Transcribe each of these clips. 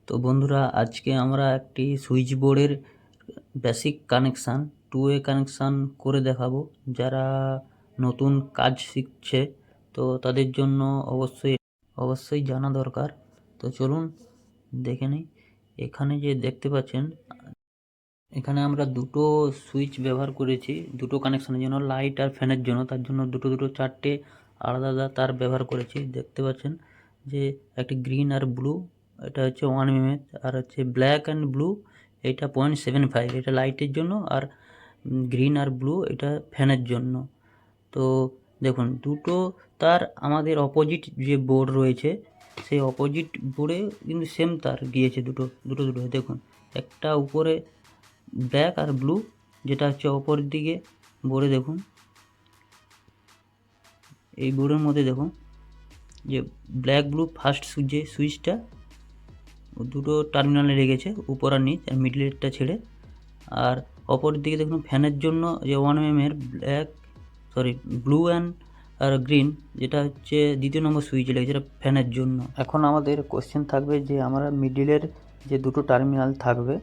তো বন্ধুরা, আজকে আমরা একটি সুইচ বোর্ডের বেসিক কানেকশান 2 ওয়ে কানেকশান করে দেখাবো। যারা নতুন কাজ শিখছে তো তাদের জন্য অবশ্যই জানা দরকার। তো চলুন দেখে নিই। এখানে যে দেখতে পাচ্ছেন, এখানে আমরা দুটো সুইচ ব্যবহার করেছি দুটো কানেকশানের জন্য, লাইট আর ফ্যানের জন্য। তার জন্য দুটো চারটে আলাদা আলাদা তার ব্যবহার করেছি। দেখতে পাচ্ছেন যে একটি গ্রিন আর ব্লু, এটা হচ্ছে 1 mm, আর হচ্ছে ব্ল্যাক অ্যান্ড ব্লু, এটা 0.75, এটা লাইটের জন্য, আর গ্রিন আর ব্লু এটা ফ্যানের জন্য। তো দেখুন, দুটো তার আমাদের অপোজিট যে বোর্ড রয়েছে সেই অপোজিট বোর্ডে কিন্তু সেম তার গিয়েছে দুটো। দেখুন, একটা উপরে ব্ল্যাক আর ব্লু, যেটা হচ্ছে অপর দিকে বোর্ডে। দেখুন এই বোর্ডের মধ্যে দেখুন যে ব্ল্যাক ব্লু ফার্স্ট যে সুইচটা দুটো টার্মিনালে লেগেছে, উপর আর নিচ, আর মিডলেরটা ছেড়ে। আর অপর দিকে দেখুন ফ্যানের জন্য যে 1 mm এর ব্লু অ্যান্ড আর গ্রিন, যেটা হচ্ছে দ্বিতীয় নম্বর সুইচে লেগেছে, এটা ফ্যানের জন্য। এখন আমাদের কোশ্চেন থাকবে যে আমরা মিডিলের যে দুটো টার্মিনাল থাকবে,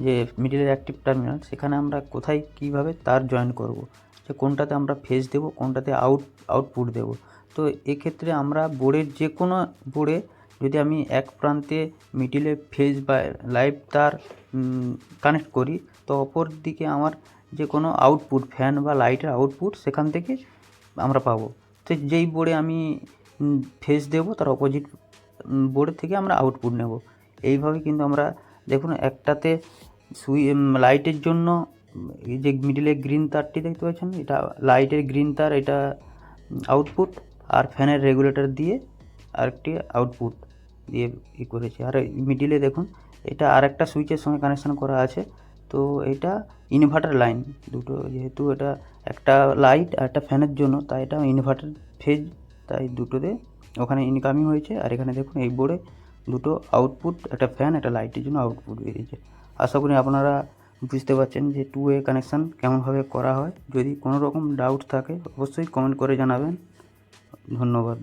যে মিডিলের অ্যাক্টিভ টার্মিনাল, সেখানে আমরা কোথায় কিভাবে তার জয়েন করব, যে কোনটাতে আমরা ফেজ দেব, কোনটাতে আউটপুট দেব। তো এক্ষেত্রে আমরা বোর্ডের যে কোনো বোর্ডে যদি আমি এক প্রান্তে মিডিলে ফেজ বা লাইভ তার কানেক্ট করি, তো অপর দিকে আমার যে কোনো আউটপুট, ফ্যান বা লাইটের আউটপুট সেখান থেকে আমরা পাবো। তো যেই বোর্ডে আমি ফেজ দেব তার অপোজিট বোর্ড থেকে আমরা আউটপুট নেব। এইভাবে কিন্তু আমরা দেখুন, একটাতে লাইটের জন্য এই যে মিডিলে গ্রিন তারটি দেখতে পাচ্ছেন, এটা লাইটের গ্রিন তার, এটা আউটপুট, আর ফ্যানের রেগুলেটর দিয়ে আরেকটি আউটপুট দিয়ে করেছি। আর মিডিলে দেখুন এটা আর একটা সুইচের সঙ্গে কানেকশান করা আছে। তো এটা ইনভার্টার লাইন দুটো, যেহেতু এটা একটা লাইট আর একটা ফ্যানের জন্য, তাই এটা ইনভার্টার ফেজ, তাই দুটোতে ওখানে ইনকামিং হয়েছে। আর এখানে দেখুন এই বোর্ডে দুটো আউটপুট, একটা ফ্যান, একটা লাইটের জন্য আউটপুট বেরিয়েছে। আশা করি আপনারা বুঝতে পারছেন যে 2 ওয়ে কানেকশান কেমনভাবে করা হয়। যদি কোনো রকম ডাউট থাকে অবশ্যই কমেন্ট করে জানাবেন। ধন্যবাদ।